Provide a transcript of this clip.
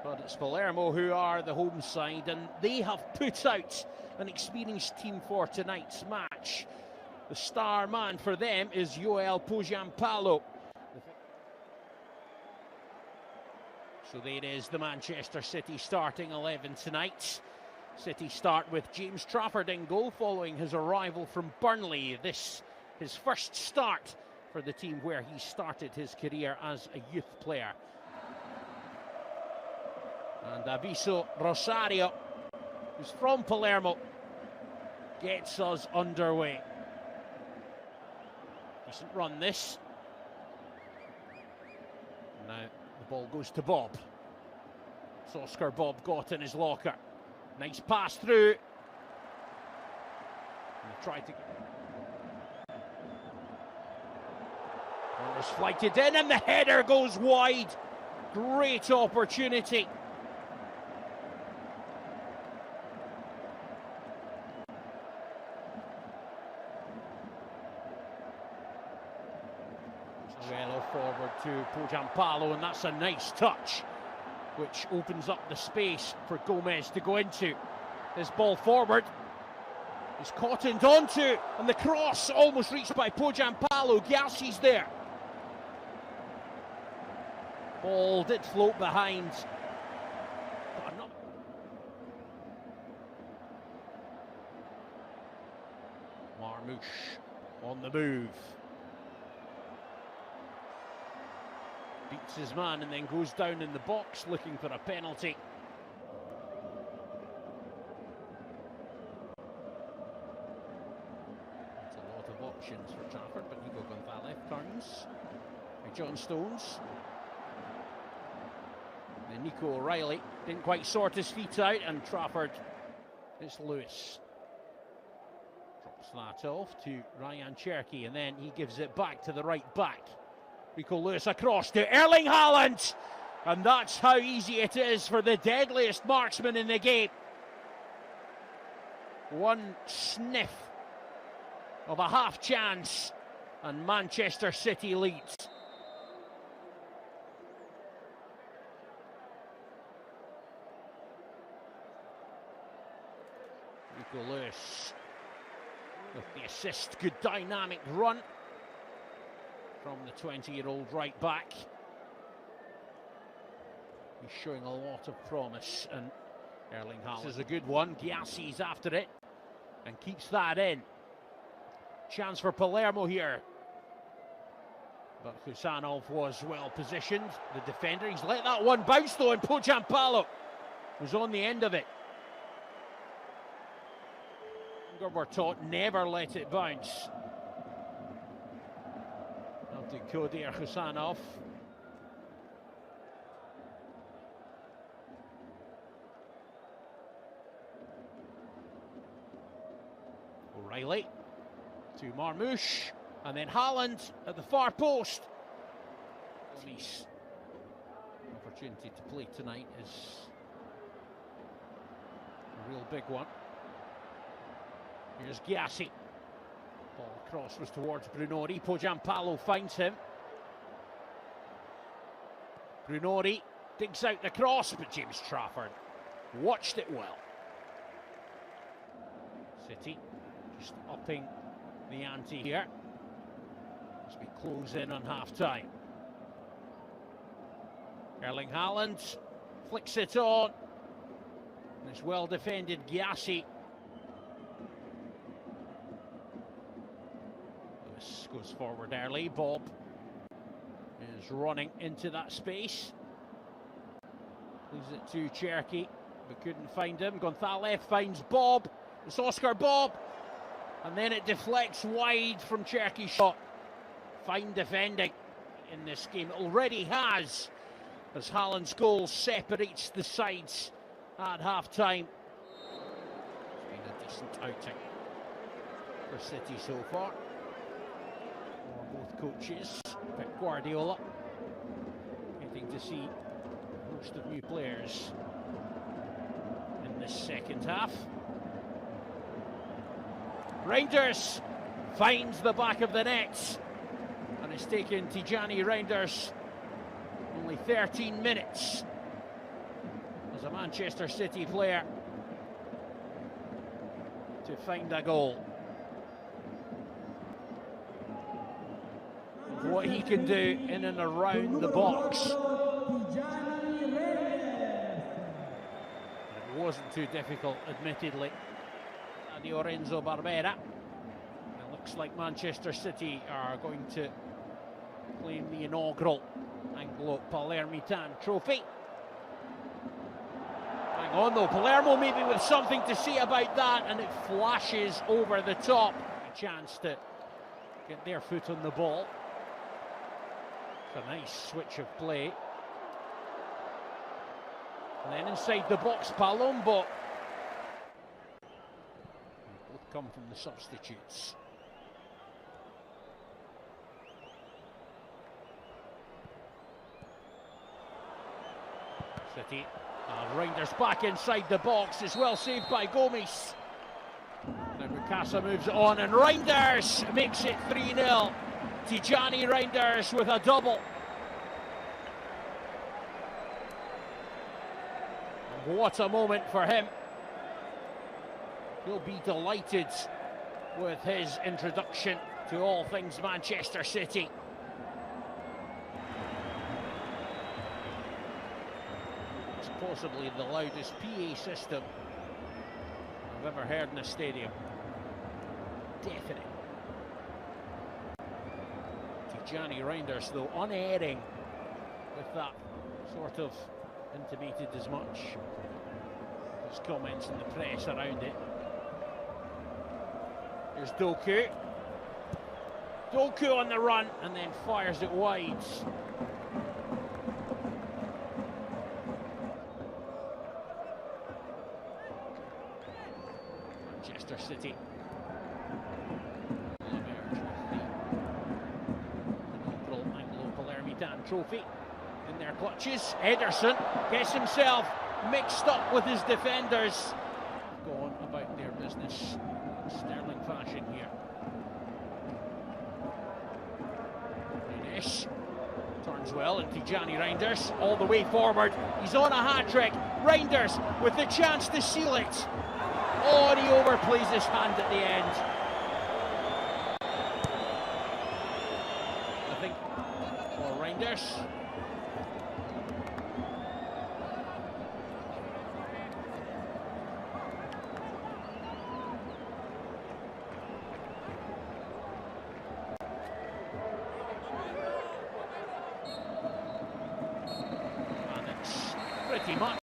But it's Palermo who are the home side, and they have put out an experienced team for tonight's match. The star man for them is Joel Pojampalo. So there is the Manchester City starting 11 tonight. City start with James Trafford in goal following his arrival from Burnley. This his first start for the team where he started his career as a youth player. And Aviso Rosario, who's from Palermo, gets us underway. Decent run this. Now the ball goes to Bob. It's Oscar Bob got in his locker. Nice pass through. And they tried to get... Ball is flighted in and the header goes wide. Great opportunity. Well forward to Pojampalo, and that's a nice touch, which opens up the space for Gomez to go into. This ball forward is cottoned onto, and the cross almost reached by Pojampalo. Gyasi's there. Ball did float behind. Marmouche on the move. Beats his man and then goes down in the box looking for a penalty. That's a lot of options for Trafford, but Nico Gonzalez turns by John Stones. Then Nico O'Reilly didn't quite sort his feet out, and Trafford, it's Lewis. Drops that off to Ryan Cherky, and then he gives it back to the right back. Rico Lewis across to Erling Haaland, and that's how easy it is for the deadliest marksman in the game. One sniff of a half chance and Manchester City leads. Rico Lewis with the assist, good dynamic run from the 20-year-old right back. He's showing a lot of promise, and Erling Haaland. This is a good one. Gyasi's after it and keeps that in. Chance for Palermo here. But Husanov was well positioned, the defender. He's let that one bounce though, and Pojampalo was on the end of it. We're taught never let it bounce. To Kodir Husanov. O'Reilly to Marmouche, and then Haaland at the far post. His opportunity to play tonight is a real big one. Here's Gyasi. Ball across was towards Brunori. Pojampalo finds him. Brunori digs out the cross, but James Trafford watched it well. City just upping the ante here as we close in on half-time. Erling Haaland flicks it on. And it's well defended Gyasi. Goes forward early. Bob is running into that space. Leaves it to Cherky, but couldn't find him. Gonzalez finds Bob. It's Oscar Bob. And then it deflects wide from Cherky's shot. Fine defending in this game. It already has, as Haaland's goal separates the sides at half-time. It's been a decent outing for City so far. Both coaches, Pep Guardiola, getting to see a host of new players in this second half. Reijnders finds the back of the net, and it's taken Tijani Reijnders only 13 minutes as a Manchester City player to find a goal. What he can do in and around the box. It wasn't too difficult, admittedly. The Lorenzo Barbera. It looks like Manchester City are going to claim the inaugural Anglo-Palermitan trophy. Hang on though, Palermo maybe with something to say about that, and it flashes over the top. A chance to get their foot on the ball. It's a nice switch of play. And then inside the box, Palombo. Both come from the substitutes. City. Reijnders back inside the box, is well saved by Gomes. Now Bukasa moves it on, and Reijnders makes it 3-0. Tijani Reijnders with a double. And what a moment for him. He'll be delighted with his introduction to all things Manchester City. It's possibly the loudest PA system I've ever heard in a stadium. Deafening. Tijani Reijnders, though, unerring with that, sort of intimated as much. His comments in the press around it. Here's Doku. Doku on the run and then fires it wide. Manchester City. Anglo-Palermitan trophy in their clutches. Ederson gets himself mixed up with his defenders. Go on about their business. Sterling fashion here. Nunes turns well, and Tijani Reijnders all the way forward. He's on a hat-trick. Reijnders with the chance to seal it. Oh, and he overplays his hand at the end. I think for Reijnders. And it's pretty much